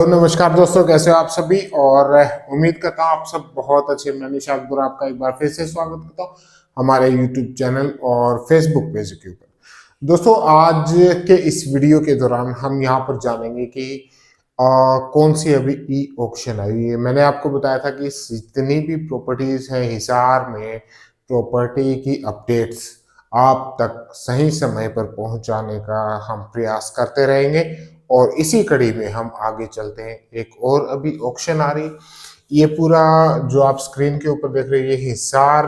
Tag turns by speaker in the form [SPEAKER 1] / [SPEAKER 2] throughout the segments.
[SPEAKER 1] तो नमस्कार दोस्तों, कैसे हो आप सभी। और उम्मीद करता हूँ आप सब बहुत अच्छे। मैं निशाद बुरा आपका एक बार फिर से स्वागत करता हूँ हमारे यूट्यूब चैनल और फेसबुक पेज के ऊपर। दोस्तों, आज के इस वीडियो के दौरान हम यहाँ पर जानेंगे कि कौन सी अभी ई ऑक्शन आई है। मैंने आपको बताया था कि जितनी भी प्रॉपर्टीज हैं हिसार में, प्रॉपर्टी की अपडेट्स आप तक सही समय पर पहुंचाने का हम प्रयास करते रहेंगे। और इसी कड़ी में हम आगे चलते हैं। एक और अभी ऑक्शन आ रही, ये पूरा जो आप स्क्रीन के ऊपर देख रहे हैं ये हिसार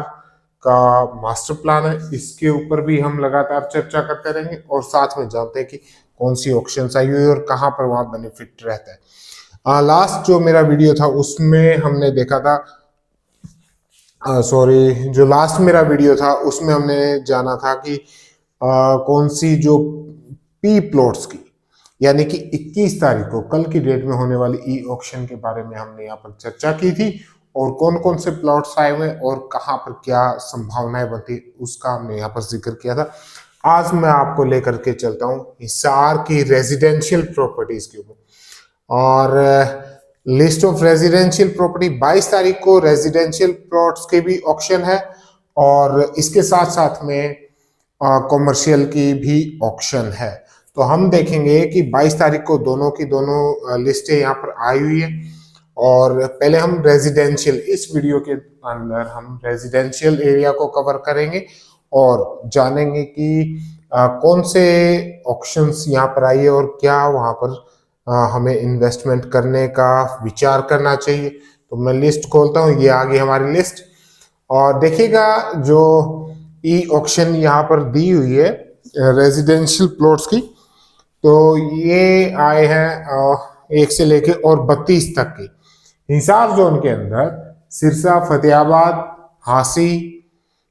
[SPEAKER 1] का मास्टर प्लान है। इसके ऊपर भी हम लगातार चर्चा करते रहेंगे और साथ में जानते हैं कि कौन सी ऑक्शन आई हुई है और कहाँ पर वहाँ बेनिफिट रहता है। लास्ट जो मेरा वीडियो था उसमें हमने देखा था, जो लास्ट मेरा वीडियो था उसमें हमने जाना था कि कौन सी जो पी प्लॉट्स की, यानी कि 21 तारीख को कल की डेट में होने वाली ई ऑक्शन के बारे में हमने यहाँ पर चर्चा की थी और कौन कौन से प्लॉट्स आए हुए और कहाँ पर क्या संभावनाएं बनती उसका हमने यहाँ पर जिक्र किया था। आज मैं आपको लेकर के चलता हूँ हिसार की रेजिडेंशियल प्रॉपर्टीज के ऊपर। और लिस्ट ऑफ रेजिडेंशियल प्रॉपर्टी 22 तारीख को रेजिडेंशियल प्लॉट्स के भी ऑक्शन है और इसके साथ साथ में कॉमर्शियल की भी ऑक्शन है। तो हम देखेंगे कि 22 तारीख को दोनों की दोनों लिस्टें यहाँ पर आई हुई है। और पहले हम रेजिडेंशियल, इस वीडियो के अंदर हम रेजिडेंशियल एरिया को कवर करेंगे और जानेंगे कि कौन से ऑक्शंस यहाँ पर आई है और क्या वहाँ पर हमें इन्वेस्टमेंट करने का विचार करना चाहिए। तो मैं लिस्ट खोलता हूँ, ये आ गई हमारी लिस्ट। और देखिएगा जो ई ऑक्शन यहाँ पर दी हुई है रेजिडेंशियल प्लॉट्स की, तो ये आए हैं 1 से लेके और 32 तक के। हिसार जोन के अंदर सिरसा, फतेहाबाद, हांसी,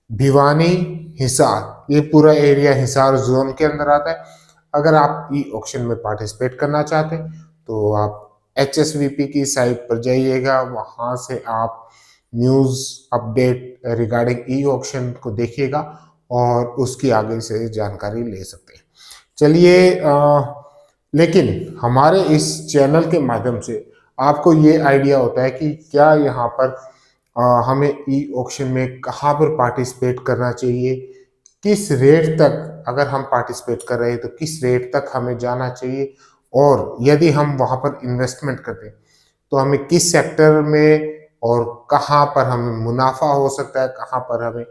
[SPEAKER 1] भिवानी, हिसार, ये पूरा एरिया हिसार जोन के अंदर आता है। अगर आप ई ऑक्शन में पार्टिसिपेट करना चाहते हैं तो आप HSVP की साइट पर जाइएगा, वहां से आप news update regarding e auction को देखिएगा और उसकी आगे से जानकारी ले सकते हैं। चलिए, लेकिन हमारे इस चैनल के माध्यम से आपको ये आइडिया होता है कि क्या यहाँ पर हमें ई ऑक्शन में कहाँ पर पार्टिसिपेट करना चाहिए, किस रेट तक अगर हम पार्टिसिपेट कर रहे हैं तो किस रेट तक हमें जाना चाहिए, और यदि हम वहाँ पर इन्वेस्टमेंट करते हैं तो हमें किस सेक्टर में और कहाँ पर हमें मुनाफा हो सकता है, कहाँ पर हमें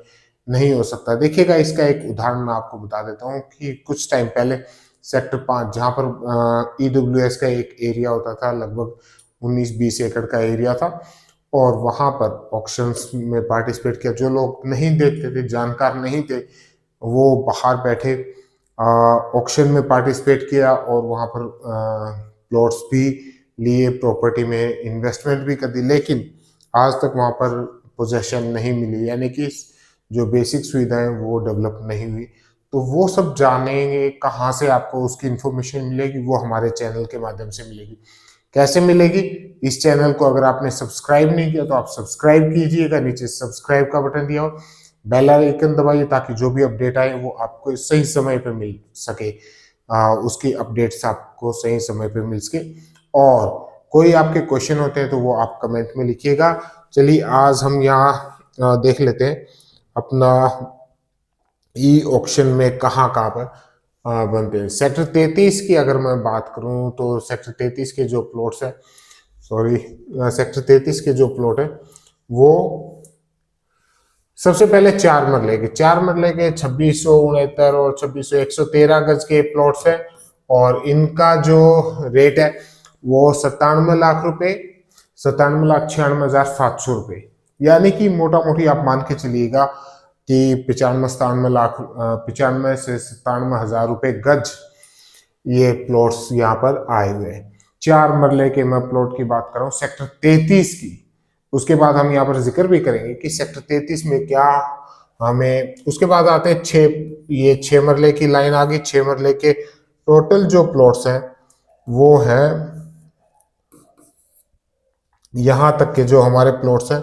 [SPEAKER 1] नहीं हो सकता। देखिएगा, इसका एक उदाहरण मैं आपको बता देता हूँ कि कुछ टाइम पहले सेक्टर 5 जहाँ पर EWS का एक एरिया होता था, लगभग 19-20 एकड़ का एरिया था, और वहाँ पर ऑक्शंस में पार्टिसिपेट किया। जो लोग नहीं देखते थे, जानकार नहीं थे, वो बाहर बैठे ऑक्शन में पार्टिसिपेट किया और वहाँ पर प्लॉट्स भी लिए, प्रॉपर्टी में इन्वेस्टमेंट भी कर दी, लेकिन आज तक वहाँ पर पोजेशन नहीं मिली, यानी कि जो बेसिक सुविधाएं वो डेवलप नहीं हुई। तो वो सब जानेंगे, कहाँ से आपको उसकी इंफॉर्मेशन मिलेगी, वो हमारे चैनल के माध्यम से मिलेगी। कैसे मिलेगी? इस चैनल को अगर आपने सब्सक्राइब नहीं किया तो आप सब्सक्राइब कीजिएगा, नीचे सब्सक्राइब का बटन दिया हो, बेल आइकन दबाइए ताकि जो भी अपडेट आए वो आपको सही समय पे मिल सके, उसकी अपडेट्स आपको सही समय पे मिल सके। और कोई आपके क्वेश्चन होते हैं तो वो आप कमेंट में लिखिएगा। चलिए, आज हम यहाँ देख लेते हैं अपना ई ऑक्शन में कहाँ कहाँ पर बनते हैं। सेक्टर 33 की अगर मैं बात करूं तो सेक्टर 33 के जो प्लॉट्स है, सेक्टर 33 के जो प्लॉट है वो सबसे पहले 4 मरले के 2669 और 113 गज के प्लॉट्स है। और इनका जो रेट है वो 97 लाख रुपए, 97,96,700 रुपए, यानी कि मोटा मोटी आप मान के चलिएगा कि 95 से 97 हजार रुपए गज ये प्लॉट्स यहाँ पर आए हुए हैं। 4 मरले के मैं प्लॉट की बात कर रहा हूँ सेक्टर 33 की। उसके बाद हम यहाँ पर जिक्र भी करेंगे कि सेक्टर 33 में क्या हमें, उसके बाद आते हैं 6 मरले की लाइन आ गई। 6 मरले के टोटल जो प्लॉट्स हैं वो है, यहाँ तक के जो हमारे प्लॉट्स हैं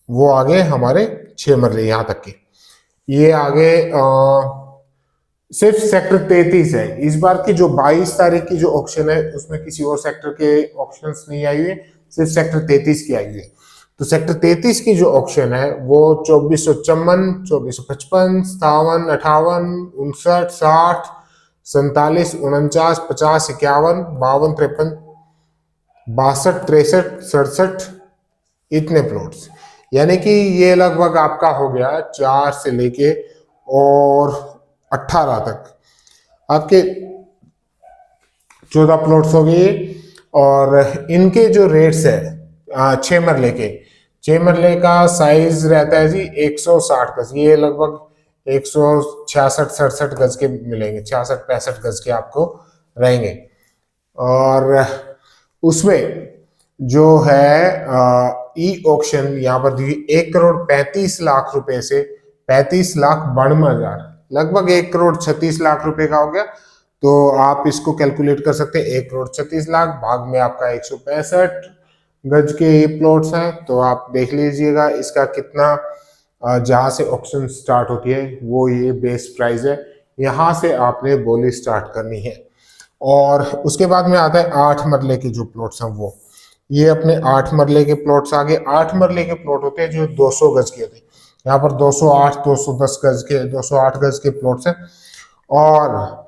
[SPEAKER 1] वो आगे हमारे 6 मरले यहाँ तक के, ये आगे सिर्फ सेक्टर 33 है। इस बार की जो 22 तारीख की जो ऑक्शन है उसमें किसी और सेक्टर के ऑप्शंस नहीं आई हुई, सिर्फ सेक्टर 33 की आई हुई है। तो सेक्टर 33 की जो ऑक्शन है वो 2454, 2455, 57, 58, 59, 60, 47, 49, 50, 51, 52, 53, 62, 63, 67 इतने प्लॉट्स, यानी कि ये लगभग आपका हो गया 4 से लेके और 18 तक आपके 14 प्लॉट्स हो गए। और इनके जो रेट्स है 6 मरले के, 6 मरले का साइज रहता है जी 160 गज, ये लगभग 166-67 गज के मिलेंगे, 66-65 गज के आपको रहेंगे। और उसमें जो है ई ऑक्शन यहाँ पर देखिए 1,35,00,000 रुपए से 35,92,000, लगभग 1,36,00,000 रुपए का हो गया। तो आप इसको कैलकुलेट कर सकते हैं, 1,36,00,000 भाग में आपका 165 गज के ये प्लॉट्स हैं, तो आप देख लीजिएगा इसका कितना, जहां से ऑक्शन स्टार्ट होती है वो ये बेस प्राइस है, यहां से आपने बोली स्टार्ट करनी है। और उसके बाद में आता है 8 मरले के जो प्लॉट्स हैं वो, ये अपने 8 मरले के प्लॉट्स आगे 8 मरले के प्लॉट होते हैं जो 200 गज के होते हैं, यहाँ पर 208, 210 गज के, 208 गज के प्लॉट्स हैं। और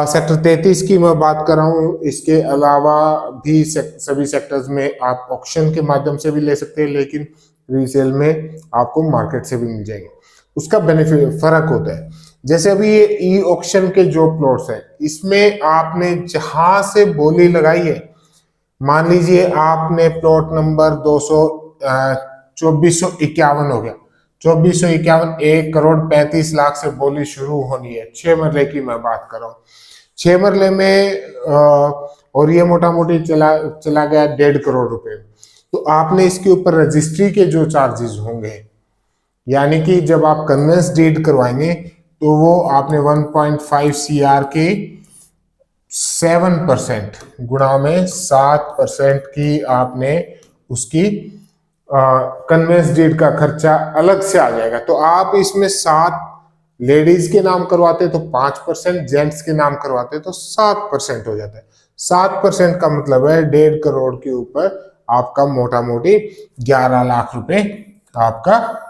[SPEAKER 1] सेक्टर 33 की मैं बात कर रहा हूँ, इसके अलावा भी सभी सेक्टर्स में आप ऑक्शन के माध्यम से भी ले सकते हैं, लेकिन रीसेल में आपको मार्केट से भी मिल जाएंगे। उसका बेनिफिट फर्क होता है। जैसे अभी ये ई ऑक्शन के जो प्लॉट्स हैं इसमें आपने जहां से बोली लगाई है, मान लीजिए आपने प्लॉट नंबर 2451 हो गया, 2451, 1,35,00,000 से बोली शुरू होनी है, 6 मरले की मैं बात कर रहा हूँ। 6 मरले में और ये मोटा मोटी चला गया 1.5 करोड़ रुपए, तो आपने इसके ऊपर रजिस्ट्री के जो चार्जेस होंगे, यानी कि जब आप कन्वेंस डीड करवाएंगे तो वो आपने 1.5 CR के 7% गुणा में 7% की आपने उसकी कन्वेंस डीड का खर्चा अलग से आ जाएगा। तो आप इसमें 7 लेडीज के नाम करवाते तो 5%, जेंट्स के नाम करवाते तो 7% हो जाता है। 7% का मतलब है 1.5 करोड़ के ऊपर आपका मोटा मोटी 11 लाख रुपए आपका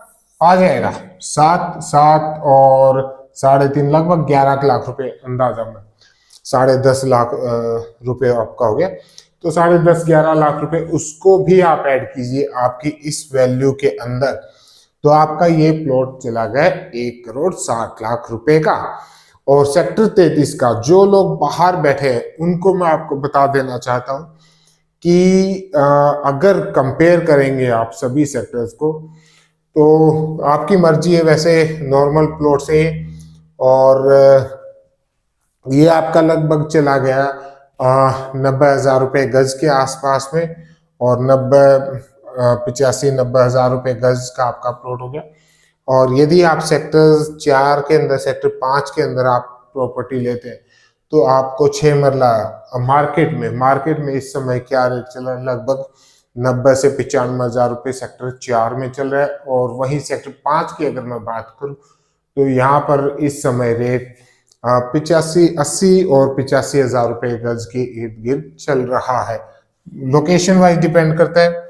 [SPEAKER 1] आ जाएगा। 7 और 3.5 लगभग 11 लाख रुपए अंदाजा में, 10.5 लाख रुपए आपका हो गया। तो 10.5 11 लाख रुपए उसको भी आप ऐड कीजिए आपकी इस वैल्यू के अंदर, तो आपका ये प्लॉट चला गया 1,60,00,000 रुपए का। और सेक्टर 33 का जो लोग बाहर बैठे हैं उनको मैं आपको बता देना चाहता हूं कि अगर कंपेयर करेंगे आप सभी सेक्टर्स को तो आपकी मर्जी है, वैसे नॉर्मल प्लॉट से और ये आपका लगभग चला गया 90,000 रुपये गज के आसपास में, और 85-90,000 रुपये गज का आपका प्लॉट हो गया। और यदि आप सेक्टर 4 के अंदर, सेक्टर 5 के अंदर आप प्रॉपर्टी लेते हैं तो आपको 6 मरला मार्केट में इस समय क्या रेट चल रहा है, लगभग 90 से 95,000 रुपये सेक्टर 4 में चल रहा है। और वहीं सेक्टर 5 की अगर मैं बात करूं तो यहाँ पर इस समय रेट 85-80 और 85,000 रुपये गज के इर्द गिर्द चल रहा है, लोकेशन वाइज डिपेंड करता है।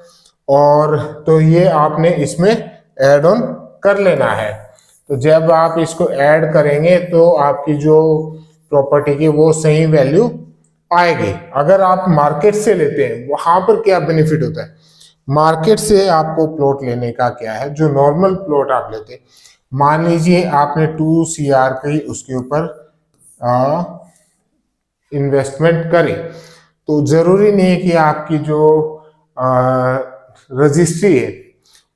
[SPEAKER 1] और तो ये आपने इसमें ऐड ऑन कर लेना है। तो जब आप इसको ऐड करेंगे तो आपकी जो प्रॉपर्टी की वो सही वैल्यू आएगी। अगर आप मार्केट से लेते हैं वहां पर क्या बेनिफिट होता है, मार्केट से आपको प्लॉट लेने का क्या है, जो नॉर्मल प्लॉट आप लेते हैं, मान लीजिए आपने 2 CR की उसके ऊपर इन्वेस्टमेंट करें, तो जरूरी नहीं है कि आपकी जो रजिस्ट्री है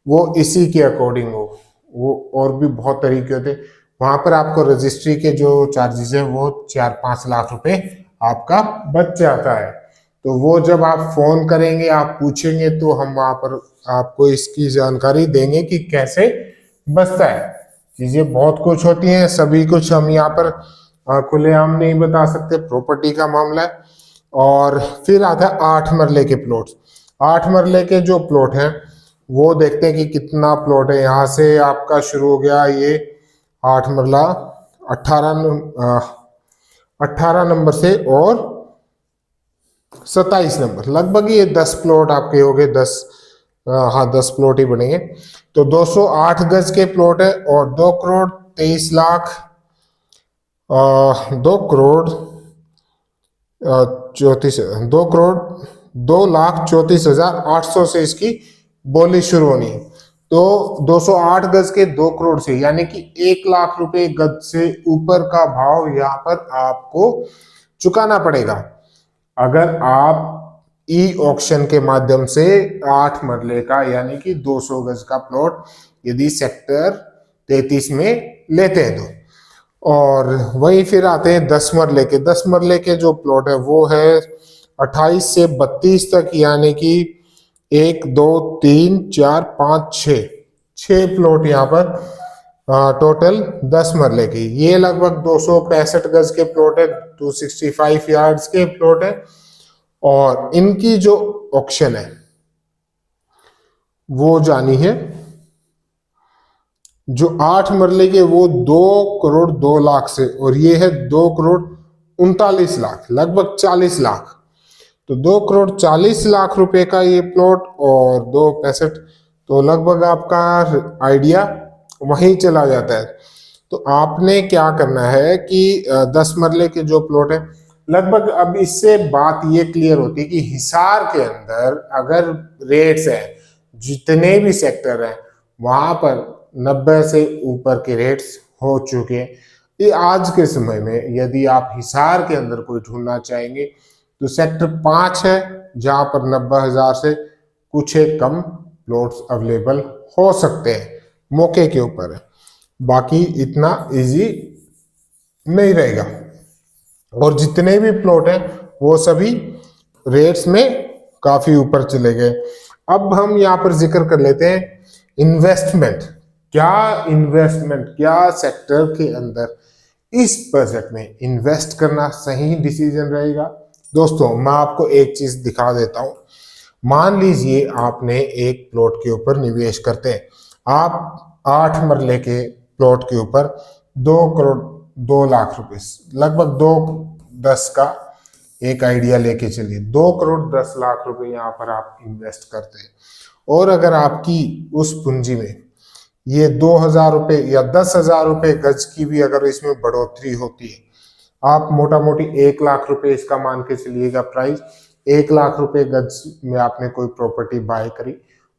[SPEAKER 1] वो इसी के अकॉर्डिंग हो, वो और भी बहुत तरीके होते हैं। वहां पर आपको रजिस्ट्री के जो चार्जेस है वो 4-5 लाख रुपए आपका बच जाता है। तो वो जब आप फोन करेंगे, आप पूछेंगे, तो हम वहां पर आपको इसकी जानकारी देंगे कि कैसे बचता है। चीजें बहुत कुछ होती हैं, सभी कुछ हम यहाँ पर खुलेआम नहीं बता सकते, प्रॉपर्टी का मामला है। और फिर आता है 8 मरले के प्लॉट। 8 मरले के जो प्लॉट हैं वो देखते हैं कि कितना प्लॉट है। यहाँ से आपका शुरू हो गया ये 8 मरला, 18 नंबर से और 27 नंबर, लगभग ये 10 प्लॉट आपके हो गए। 10 प्लॉट ही बनेंगे। तो 208 गज के प्लॉट है और 2 करोड़ 23 लाख 2 करोड़ 2,34,800 से इसकी बोली शुरू होनी है। तो 208 गज के 2 करोड़ से, यानी कि 1 लाख रुपए गज से ऊपर का भाव यहाँ पर आपको चुकाना पड़ेगा। अगर आप ई ऑक्शन के माध्यम से 8 मरले का यानी कि 200 गज का प्लॉट यदि सेक्टर 33 में लेते हैं तो। और वही फिर आते हैं 10 मरले के। 10 मरले के जो प्लॉट है वो है 28 से 32 तक, यानी कि 1 2 3 4 5 6 प्लॉट यहाँ पर टोटल 10 मरले की। ये लगभग 265 गज के प्लॉट है, 265 यार्ड्स के प्लॉट है। और इनकी जो ऑक्शन है वो जानी है, जो 8 मरले के वो 2 करोड़ 2 लाख से, और ये है 2 करोड़ 39 लाख, लगभग 40 लाख। तो 2 करोड़ 40 लाख रुपए का ये प्लॉट और 265, तो लगभग आपका आइडिया वहीं चला जाता है। तो आपने क्या करना है कि 10 मरले के जो प्लॉट है, लगभग अब इससे बात ये क्लियर होती है कि हिसार के अंदर अगर रेट्स है, जितने भी सेक्टर हैं वहां पर 90 से ऊपर के रेट्स हो चुके हैं। ये आज के समय में यदि आप हिसार के अंदर कोई ढूंढना चाहेंगे तो सेक्टर 5 है, जहां पर 90,000 से कुछ एक कम प्लॉट्स अवेलेबल हो सकते हैं, मौके के ऊपर है। बाकी इतना इजी नहीं रहेगा। और जितने भी प्लॉट हैं वो सभी रेट्स में काफी ऊपर चले गए। अब हम यहाँ पर जिक्र कर लेते हैं इन्वेस्टमेंट। क्या सेक्टर के अंदर इस बजट में इन्वेस्ट करना सही डिसीजन रहेगा। दोस्तों मैं आपको एक चीज दिखा देता हूं। मान लीजिए आपने एक प्लॉट के ऊपर निवेश करते हैं, आप 8 मरले के प्लॉट के ऊपर 2 करोड़ 2 लाख रुपए, लगभग 2-10 का एक आइडिया लेके चलिए, 2 करोड़ 10 लाख रुपए यहाँ पर आप इन्वेस्ट करते हैं। और अगर आपकी उस पूंजी में ये 2,000 रुपए या 10,000 रुपए गज की भी अगर इसमें बढ़ोतरी होती है, आप मोटा मोटी 1 लाख रुपए इसका मान के चलिएगा प्राइस। 1 लाख रुपए गज में आपने कोई प्रॉपर्टी बाय करी,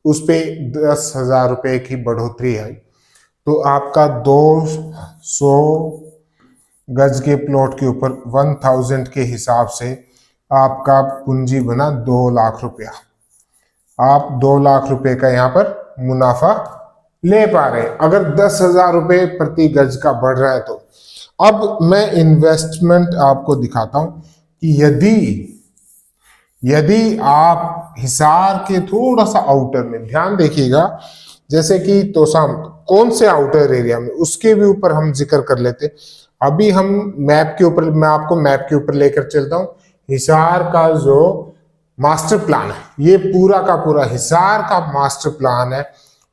[SPEAKER 1] उस पे 10,000 रुपए की बढ़ोतरी आई, तो आपका 200 गज के प्लॉट के ऊपर 1000 के हिसाब से आपका पूंजी बना 2 लाख रुपया। आप 2 लाख रुपए का यहाँ पर मुनाफा ले पा रहे हैं, अगर 10,000 रुपए प्रति गज का बढ़ रहा है तो। अब मैं इन्वेस्टमेंट आपको दिखाता हूं कि यदि आप हिसार के थोड़ा सा आउटर में, ध्यान देखिएगा, जैसे कि तोसाम, कौन से आउटर एरिया में, उसके भी ऊपर हम जिक्र कर लेते। अभी हम मैप के ऊपर, मैं आपको मैप के ऊपर लेकर चलता हूं। हिसार का जो मास्टर प्लान है, ये पूरा का पूरा हिसार का मास्टर प्लान है,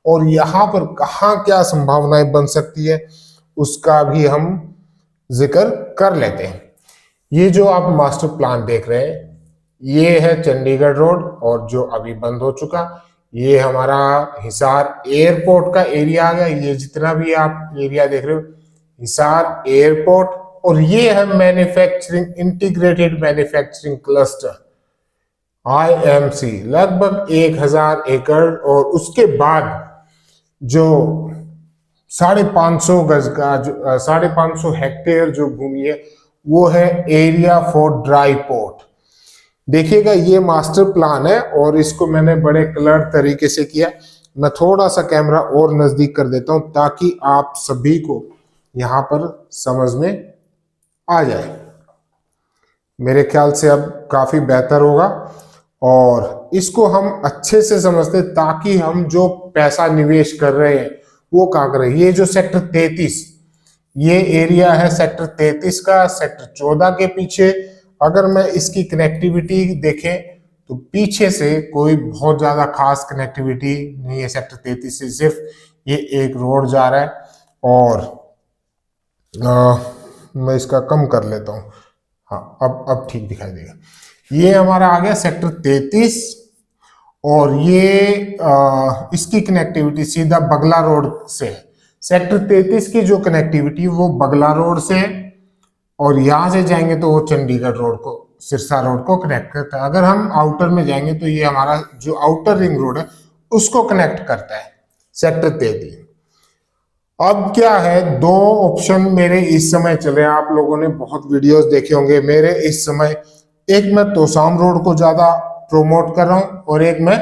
[SPEAKER 1] और यहाँ पर कहाँ क्या संभावनाएं बन सकती है उसका भी हम जिक्र कर लेते हैं। ये जो आप मास्टर प्लान देख रहे हैं, ये है चंडीगढ़ रोड, और जो अभी बंद हो चुका, ये हमारा हिसार एयरपोर्ट का एरिया आ गया। ये जितना भी आप एरिया देख रहे हो, हिसार एयरपोर्ट, और ये है manufacturing, integrated manufacturing cluster IMC, लगभग 1000 एकड़। और उसके बाद जो 550 गज का, जो 550 हेक्टेयर जो भूमि है, वो है एरिया फॉर ड्राई पोर्ट। देखिएगा ये मास्टर प्लान है, और इसको मैंने बड़े क्लियर तरीके से किया। मैं थोड़ा सा कैमरा और नजदीक कर देता हूं ताकि आप सभी को यहां पर समझ में आ जाए। मेरे ख्याल से अब काफी बेहतर होगा, और इसको हम अच्छे से समझते, ताकि हम जो पैसा निवेश कर रहे हैं वो कहाँ कर रहे हैं। ये जो सेक्टर 33, ये एरिया है सेक्टर 33 का, सेक्टर 14 के पीछे। अगर मैं इसकी कनेक्टिविटी देखें तो पीछे से कोई बहुत ज्यादा खास कनेक्टिविटी नहीं है सेक्टर 33 से, सिर्फ ये एक रोड जा रहा है। और मैं इसका कम कर लेता हूँ। हाँ, अब ठीक दिखाई देगा। ये हमारा आ गया सेक्टर 33 और ये इसकी कनेक्टिविटी सीधा बगला रोड से है। सेक्टर 33 की जो कनेक्टिविटी वो बगला रोड से है और यहां से जाएंगे तो वो चंडीगढ़ रोड को, सिरसा रोड को कनेक्ट करता है। अगर हम आउटर में जाएंगे तो ये हमारा जो आउटर रिंग रोड है उसको कनेक्ट करता है सेक्टर 33। अब क्या है, दो ऑप्शन मेरे इस समय चले, आप लोगों ने बहुत वीडियोस देखे होंगे मेरे इस समय। एक मैं तोसाम रोड को ज्यादा प्रमोट कर रहा हूं और एक मैं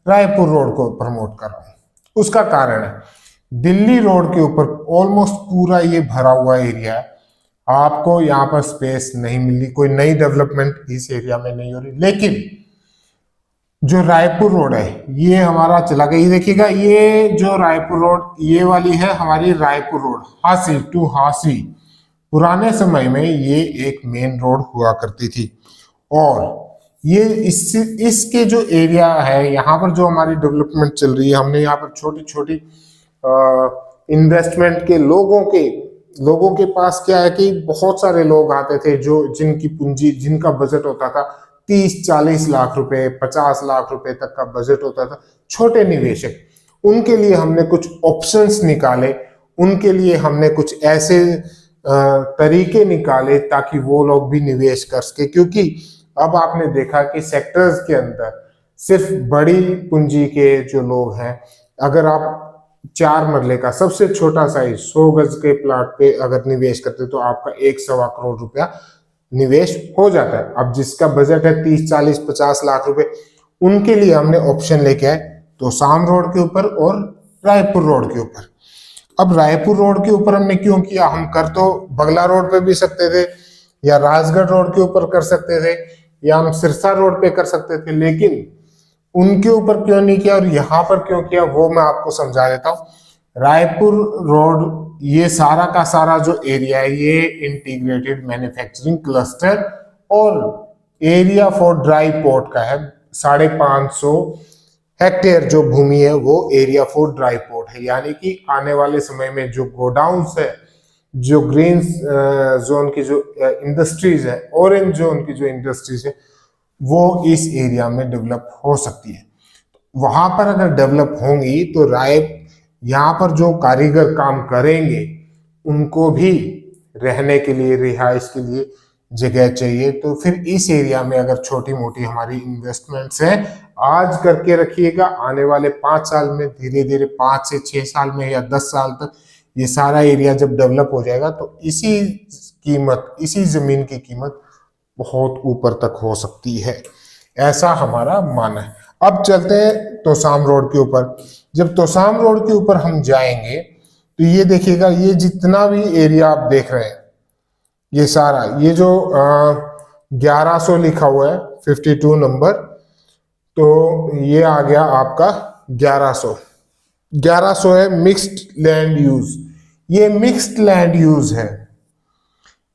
[SPEAKER 1] रायपुर रोड को प्रमोट कर रहा हूं। उसका कारण है, दिल्ली रोड के ऊपर ऑलमोस्ट पूरा ये भरा हुआ एरिया है, आपको यहाँ पर स्पेस नहीं मिली, कोई नई डेवलपमेंट इस एरिया में नहीं हो रही। लेकिन जो रायपुर रोड है ये हमारा चला गया। ये देखिएगा, ये जो रायपुर रोड ये वाली है हमारी रायपुर रोड, हांसी टू हांसी। पुराने समय में ये एक मेन रोड हुआ करती थी और ये इसके जो एरिया है यहाँ पर जो हमारी डेवलपमेंट चल रही है, हमने यहाँ पर छोटी छोटी इन्वेस्टमेंट के लोगों के पास क्या है कि बहुत सारे लोग आते थे जो जिनकी पूंजी, जिनका बजट होता था 30-40 लाख रुपए, 50 लाख रुपए तक का बजट होता था, छोटे निवेशक, उनके लिए हमने कुछ ऑप्शंस निकाले, उनके लिए हमने कुछ ऐसे तरीके निकाले ताकि वो लोग भी निवेश कर सके। क्योंकि अब आपने देखा कि सेक्टर्स के अंदर सिर्फ बड़ी पूंजी के जो लोग हैं, अगर आप 4 मरले का सबसे छोटा साइज 100 गज के प्लाट पे अगर निवेश करते तो आपका 1-1.25 करोड़ रुपया निवेश हो जाता है। अब जिसका बजट है 30-40-50 लाख रुपए, उनके लिए हमने ऑप्शन लेके आए तोसाम रोड के ऊपर और रायपुर रोड के ऊपर। अब रायपुर रोड के ऊपर हमने क्यों किया, हम कर तो बगला रोड पे भी सकते थे या राजगढ़ रोड के ऊपर कर सकते थे या हम सिरसा रोड पे कर सकते थे, लेकिन उनके ऊपर क्यों नहीं किया और यहाँ पर क्यों किया वो मैं आपको समझा देता हूँ। रायपुर रोड ये सारा का सारा जो एरिया है ये इंटीग्रेटेड मैन्युफैक्चरिंग क्लस्टर और एरिया फॉर ड्राई पोर्ट का है। 550 हेक्टेयर जो भूमि है वो एरिया फॉर ड्राई पोर्ट है, यानी कि आने वाले समय में जो गोडाउन्स है, जो ग्रीन जोन की जो इंडस्ट्रीज है, ऑरेंज जोन की जो इंडस्ट्रीज है, वो इस एरिया में डेवलप हो सकती है। वहां पर अगर डेवलप होंगी तो यहाँ पर जो कारीगर काम करेंगे उनको भी रहने के लिए, रिहाइश के लिए जगह चाहिए। तो फिर इस एरिया में अगर छोटी मोटी हमारी इन्वेस्टमेंट्स हैं, आज करके रखिएगा, आने वाले 5 साल में धीरे धीरे 5 से 6 साल में या 10 साल तक ये सारा एरिया जब डेवलप हो जाएगा तो इसी जमीन की कीमत बहुत ऊपर तक हो सकती है, ऐसा हमारा मानना है। अब चलते हैं तोसाम रोड के ऊपर। जब तोसाम रोड के ऊपर हम जाएंगे तो ये देखिएगा, ये जितना भी एरिया आप देख रहे हैं ये सारा, ये जो 1100 लिखा हुआ है 52 नंबर, तो ये आ गया आपका 1100 है मिक्स्ड लैंड यूज। ये मिक्स्ड लैंड यूज है,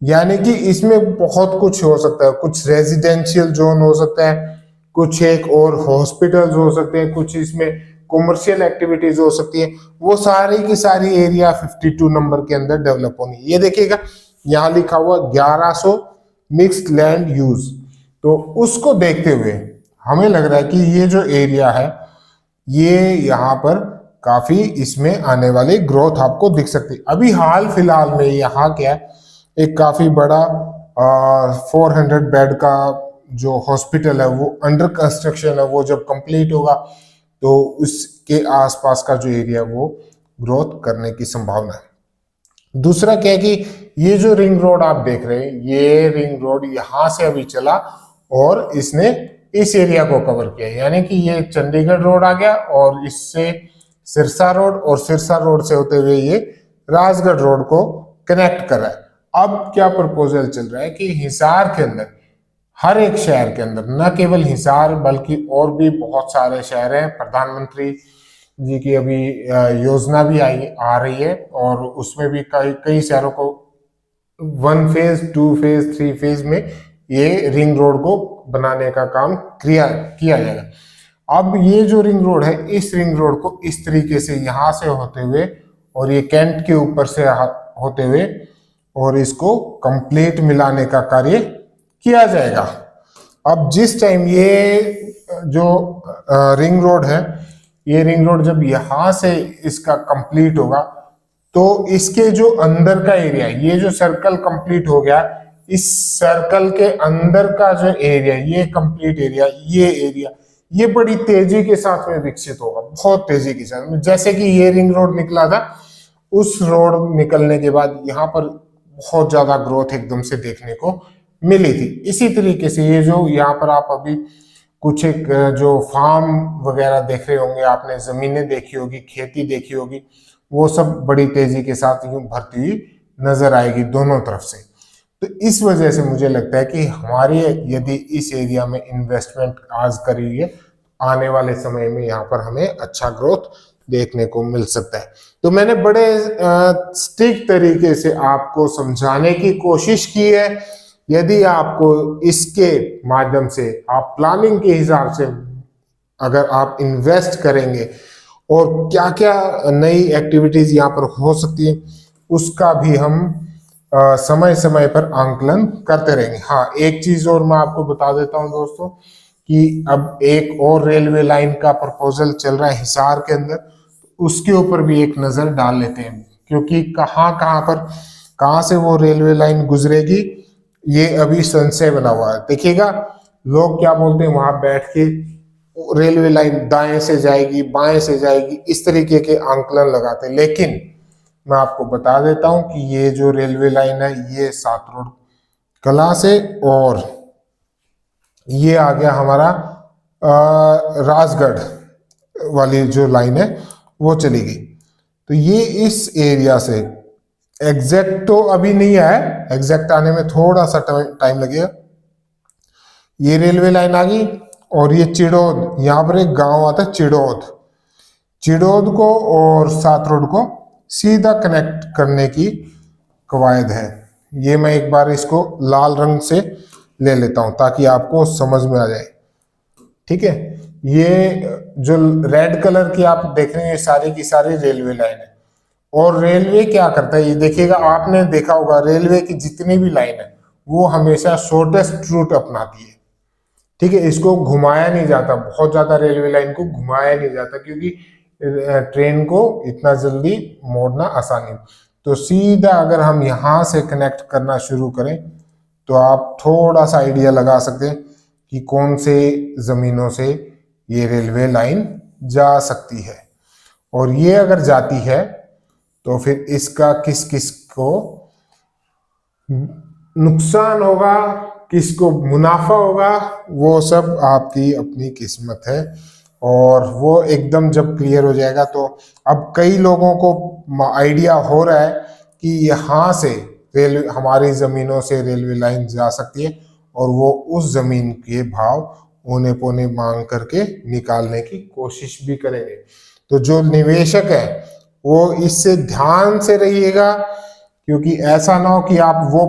[SPEAKER 1] यानी कि इसमें बहुत कुछ हो सकता है। कुछ रेजिडेंशियल जोन हो सकता है, कुछ एक और हॉस्पिटल्स हो सकते हैं, कुछ इसमें कॉमर्शियल एक्टिविटीज हो सकती है। वो सारी की सारी एरिया 52 नंबर के अंदर डेवलप होनी। ये देखिएगा यहाँ लिखा हुआ 1100 मिक्स्ड लैंड यूज। तो उसको देखते हुए हमें लग रहा है कि ये जो एरिया है ये यहाँ पर काफी इसमें आने वाली ग्रोथ आपको दिख सकती है। अभी हाल फिलहाल में यहाँ क्या है, एक काफी बड़ा 400 बेड का जो हॉस्पिटल है वो अंडर कंस्ट्रक्शन है। वो जब कंप्लीट होगा तो उसके आसपास का जो एरिया वो ग्रोथ करने की संभावना है। दूसरा क्या है कि ये जो रिंग रोड आप देख रहे हैं, ये रिंग रोड यहाँ से अभी चला और इसने इस एरिया को कवर किया, यानी कि ये चंडीगढ़ रोड आ गया और इससे सिरसा रोड और सिरसा रोड से होते हुए ये राजगढ़ रोड को कनेक्ट कर रहा है। अब क्या प्रपोजल चल रहा है कि हिसार के अंदर, हर एक शहर के अंदर, न केवल हिसार बल्कि और भी बहुत सारे शहर हैं। प्रधानमंत्री जी की अभी योजना भी आ रही है और उसमें भी कई शहरों को 1 फेज, 2 फेज, 3 फेज में ये रिंग रोड को बनाने का काम किया जाएगा। अब ये जो रिंग रोड है, इस रिंग रोड को इस तरीके से यहाँ से होते हुए और ये कैंट के ऊपर से होते हुए और इसको कंप्लीट मिलाने का कार्य किया जाएगा। अब जिस टाइम ये जो रिंग रोड है, ये रिंग रोड जब यहां से इसका कंप्लीट होगा तो इसके जो अंदर का एरिया, ये जो सर्कल कंप्लीट हो गया, इस सर्कल के अंदर का जो एरिया, ये कंप्लीट एरिया, ये एरिया, ये बड़ी तेजी के साथ में विकसित होगा, बहुत तेजी के साथ में। जैसे कि ये रिंग रोड निकला था, उस रोड निकलने के बाद यहाँ पर बहुत ज्यादा ग्रोथ एकदम से देखने को मिली थी। इसी तरीके से ये जो यहाँ पर आप अभी कुछ एक जो फार्म वगैरह देख रहे होंगे, आपने जमीनें देखी होगी, खेती देखी होगी, वो सब बड़ी तेजी के साथ यूं भरती हुई नजर आएगी दोनों तरफ से। तो इस वजह से मुझे लगता है कि हमारी यदि इस एरिया में इन्वेस्टमेंट आज करिए, आने वाले समय में यहाँ पर हमें अच्छा ग्रोथ देखने को मिल सकता है। तो मैंने बड़े स्ट्रिक्ट तरीके से आपको समझाने की कोशिश की है। यदि आपको इसके माध्यम से आप प्लानिंग के हिसाब से अगर आप इन्वेस्ट करेंगे और क्या क्या नई एक्टिविटीज यहाँ पर हो सकती है, उसका भी हम समय समय पर आंकलन करते रहेंगे। हाँ, एक चीज और मैं आपको बता देता हूँ दोस्तों कि अब एक और रेलवे लाइन का प्रपोजल चल रहा है हिसार के अंदर, उसके ऊपर भी एक नजर डाल लेते हैं, क्योंकि कहाँ पर कहाँ से वो रेलवे लाइन गुजरेगी ये अभी संशय बना हुआ है। देखिएगा लोग क्या बोलते हैं, वहां बैठ के रेलवे लाइन दाएं से जाएगी, बाएं से जाएगी, इस तरीके के आंकलन लगाते हैं। लेकिन मैं आपको बता देता हूं कि ये जो रेलवे लाइन है, ये सातरोड कला से और ये आ गया हमारा राजगढ़ वाली जो लाइन है वो चली गई। तो ये इस एरिया से एग्जैक्ट तो अभी नहीं आया, एग्जैक्ट आने में थोड़ा सा टाइम लगेगा। ये रेलवे लाइन आ गई और ये चिड़ोद, यहाँ पर एक गांव आता है चिड़ोद, चिड़ोद को और सातरोड को सीधा कनेक्ट करने की कवायद है। ये मैं एक बार इसको लाल रंग से ले लेता हूं ताकि आपको समझ में आ जाए। ठीक है, ये जो रेड कलर की आप देख रहे हैं, ये सारी की सारी रेलवे लाइन है। और रेलवे क्या करता है, ये देखिएगा, आपने देखा होगा रेलवे की जितनी भी लाइन है वो हमेशा शॉर्टेस्ट रूट अपनाती है। ठीक है, इसको घुमाया नहीं जाता, बहुत ज्यादा रेलवे लाइन को घुमाया नहीं जाता, क्योंकि ट्रेन को इतना जल्दी मोड़ना आसान नहीं। तो सीधा अगर हम यहाँ से कनेक्ट करना शुरू करें तो आप थोड़ा सा आइडिया लगा सकते हैं कि कौन से जमीनों से ये रेलवे लाइन जा सकती है। और ये अगर जाती है तो फिर इसका किस किस को नुकसान होगा, किसको मुनाफा होगा, वो सब आपकी अपनी किस्मत है। और वो एकदम जब क्लियर हो जाएगा तो अब कई लोगों को आइडिया हो रहा है कि यहाँ से रेलवे, हमारी जमीनों से रेलवे लाइन जा सकती है और वो उस जमीन के भाव औने पौने मांग करके निकालने की कोशिश भी करेंगे। तो जो निवेशक है वो इससे ध्यान से रहिएगा, क्योंकि ऐसा ना हो कि आप वो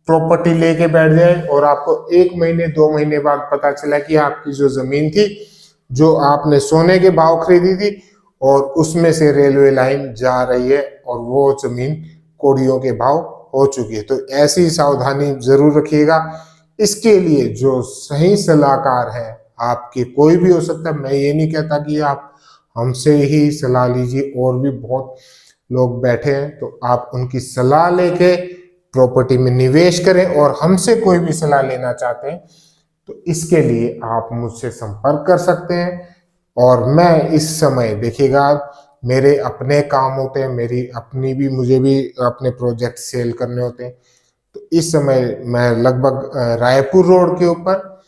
[SPEAKER 1] प्रॉपर्टी लेके बैठ जाए और आपको 1 महीने 2 महीने बाद पता चला कि आपकी जो जमीन थी, जो आपने सोने के भाव खरीदी थी, और उसमें से रेलवे लाइन जा रही है और वो जमीन कौड़ियों के भाव हो चुकी है। तो ऐसी सावधानी जरूर रखिएगा। इसके लिए जो सही सलाहकार है, आपके कोई भी हो सकता है, मैं ये नहीं कहता कि आप हमसे ही सलाह लीजिए, और भी बहुत लोग बैठे हैं, तो आप उनकी सलाह लेके प्रॉपर्टी में निवेश करें। और हमसे कोई भी सलाह लेना चाहते हैं तो इसके लिए आप मुझसे संपर्क कर सकते हैं। और मैं इस समय, देखिएगा, मेरे अपने काम होते हैं, मेरी अपनी भी, मुझे भी अपने प्रोजेक्ट सेल करने होते हैं। तो इस समय मैं लगभग रायपुर रोड के ऊपर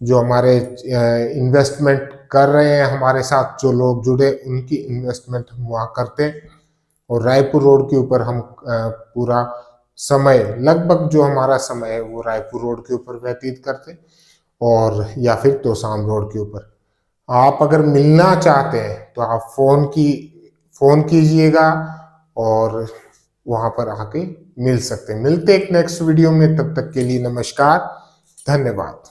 [SPEAKER 1] जो हमारे इन्वेस्टमेंट कर रहे हैं, हमारे साथ जो लोग जुड़े, उनकी इन्वेस्टमेंट हम वहाँ करते हैं। और रायपुर रोड के ऊपर हम पूरा समय, लगभग जो हमारा समय है वो रायपुर रोड के ऊपर व्यतीत करते हैं, और या फिर तोशाम रोड के ऊपर। आप अगर मिलना चाहते हैं तो आप फोन कीजिएगा और वहां पर आके मिल सकते हैं। मिलते एक नेक्स्ट वीडियो में, तब तक के लिए नमस्कार, धन्यवाद।